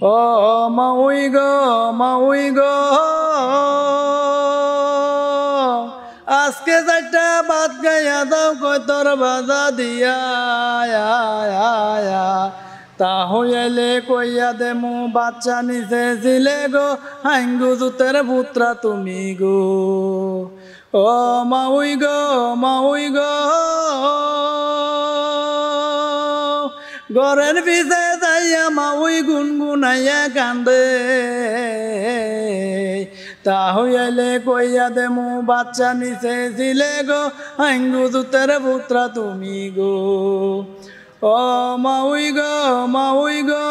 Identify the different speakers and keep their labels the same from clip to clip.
Speaker 1: ও মাউই গো মাউই গো, আজকে চারটা ভাত গাইয়া দাও কই তোর বাজা দিয়া, তা হইলে কইয়া দে মু বাচ্চা নিচে ছিলে গো, হাঙ্গু জুতের পুত্রা তুমি গো। ও মাউই গো মাউই গো, ঘরের পিছে যাইয়া মাউই গুনগুনাইয়া কান্দে, তা হইলে কইয়া দে মু বাচ্চা নিচে ছিলে গো, হাঙ্গু জুতের পুত্রা তুমি গো। ও মাউই গো মাউই গো,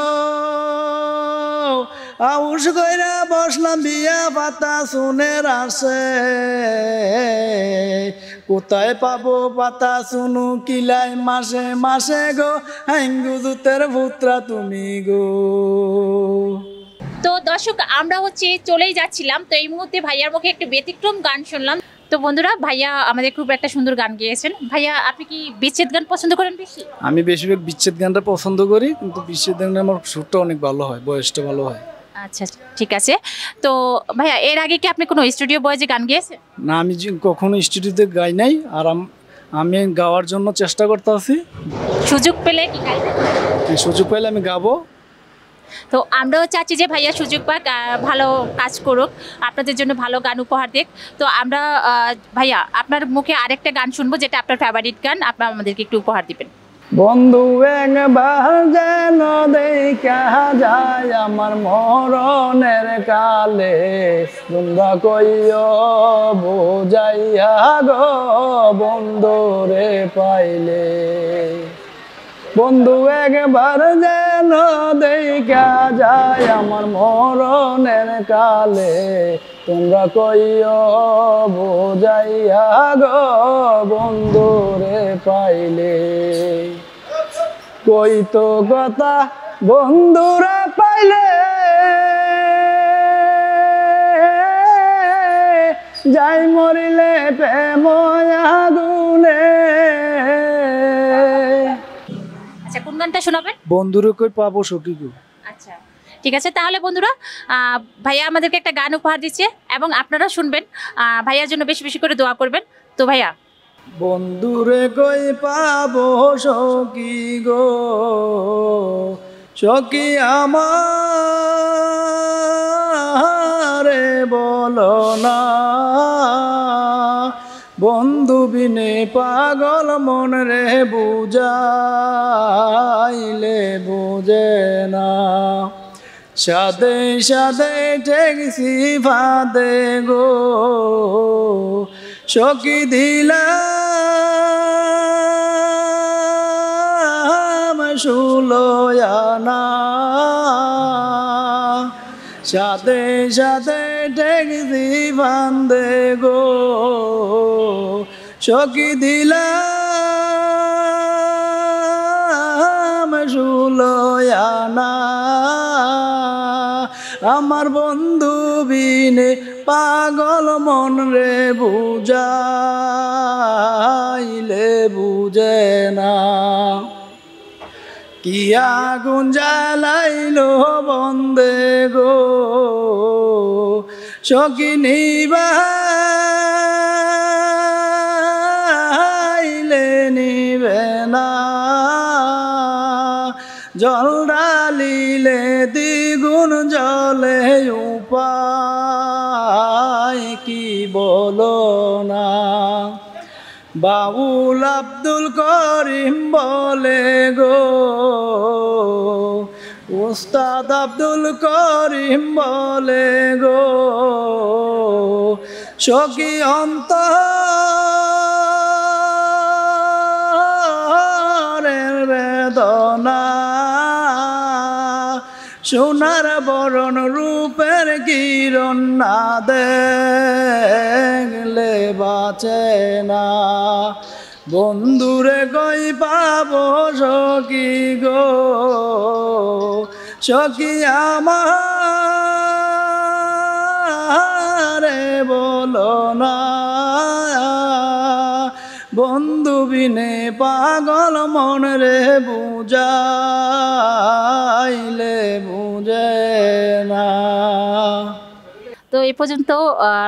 Speaker 1: আউস কইরা বসলাম বিয়া পাতা শুনের আসে, কোথায় পাবো পাতা শুনু কিলাই মাসে মাসে গো, হাঙ্গু জুতের পুত্রা তুমি গো।
Speaker 2: তো দর্শক আমরা চলেই যাচ্ছিলাম, তো এই মুহূর্তে ভাইয়ার মুখে একটু ব্যতিক্রম গান শুনলাম। তো বন্ধুরা, ভাইয়া আমাদের খুব একটা সুন্দর গান গেয়েছেন। ভাইয়া আপনি কি বিচ্ছেদ গান পছন্দ করেন বেশি?
Speaker 1: আমি বেশিরভাগ বিচ্ছেদ গানটা পছন্দ করি, কিন্তু বিচ্ছেদ গানটা আমার সুরটা অনেক ভালো হয়, বয়সটা ভালো হয়।
Speaker 2: আচ্ছা ঠিক আছে। তো ভাইয়া এর আগে কি আপনি কোনো স্টুডিও বয়েজে গান গেয়েছেন?
Speaker 1: না, আমি কখনো স্টুডিওতে গাই নাই, আর আমি গাওয়ার জন্য চেষ্টা করতে আছি।
Speaker 2: সুযোগ পেলে কি গাইবেন?
Speaker 1: সুযোগ পেলে আমি গাবো।
Speaker 2: তো আমরাও চাচ্ছি যে ভাইয়া সুযোগ পাক, ভালো কাজ করুক, আপনাদের জন্য ভালো গান উপহার দিক। তো আমরা ভাইয়া আপনার মুখে আরেকটা গান শুনবো, যেটা আপনার ফেভারিট গান, আপনার আমাদেরকে একটু উপহার দিবেন।
Speaker 1: বন্ধু একবার যেন দেখা যায় আমার মরণের কালে, তোমরা কইও বুঝাইয়া গো বন্ধুরে পাইলে। বন্ধু একবার যেন দেখা যায় আমার মরণের কালে, তোমরা কইও বুঝাইয়া গো বন্ধুরে পাইলে। কই তো কথা বন্ধুরে পাইলে, যাই মরিলে প্রেম আগুনে।
Speaker 2: আচ্ছা, কোন গানটা শোনাবেন?
Speaker 1: বন্ধুরে কই পাবো সখী গো।
Speaker 2: আচ্ছা ঠিক আছে, তাহলে বন্ধুরা ভাইয়া আমাদেরকে একটা গান উপহার দিচ্ছে এবং আপনারা শুনবেন, ভাইয়ার জন্য বেশি বেশি করে দোয়া করবেন। তো ভাইয়া,
Speaker 1: বন্ধুরে কই পাবো সখী গো, সখী আমারে বলো না, বন্ধু বিনে পাগল মন রে বুঝাইলে বুঝে না। সাদে সাদে ঠেকছি ফাদে গো, সখী দিলাম সুলয়ানা। সাদে সাদে ঠেকছি ফান্দে গো, সখী দিলাম সুলয়ানা। আমার বন্ধু বিনে পাগল মন রে বুঝাইলে বুঝে না। কি আগুন জ্বালাইলো বন্দে গো, সখী নিবাইলে নিবে না। জল ডালিলে দ্বিগুণ জলে উপায় কি বলো না। বাউল আব্দুল করিম বলে গো, উস্তাদ আব্দুল করিম বলে গো, সখী অন্তরের বেদনা। সোনার বরণ রূপের কিরণ না দেখলে বাঁচে না। বন্ধুরে কই পাবো সখী গো, সখী আমারে বলো না। বন্ধু বিনে পাগল মন রে বুঝাইলে মুঝে না।
Speaker 2: তো এই পর্যন্ত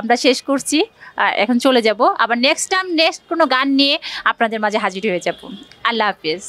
Speaker 2: আমরা শেষ করছি, এখন চলে যাব, আবার নেক্সট টাইম নেক্সট কোনো গান নিয়ে আপনাদের মাঝে হাজির হয়ে যাব। আল্লাহ হাফিজ।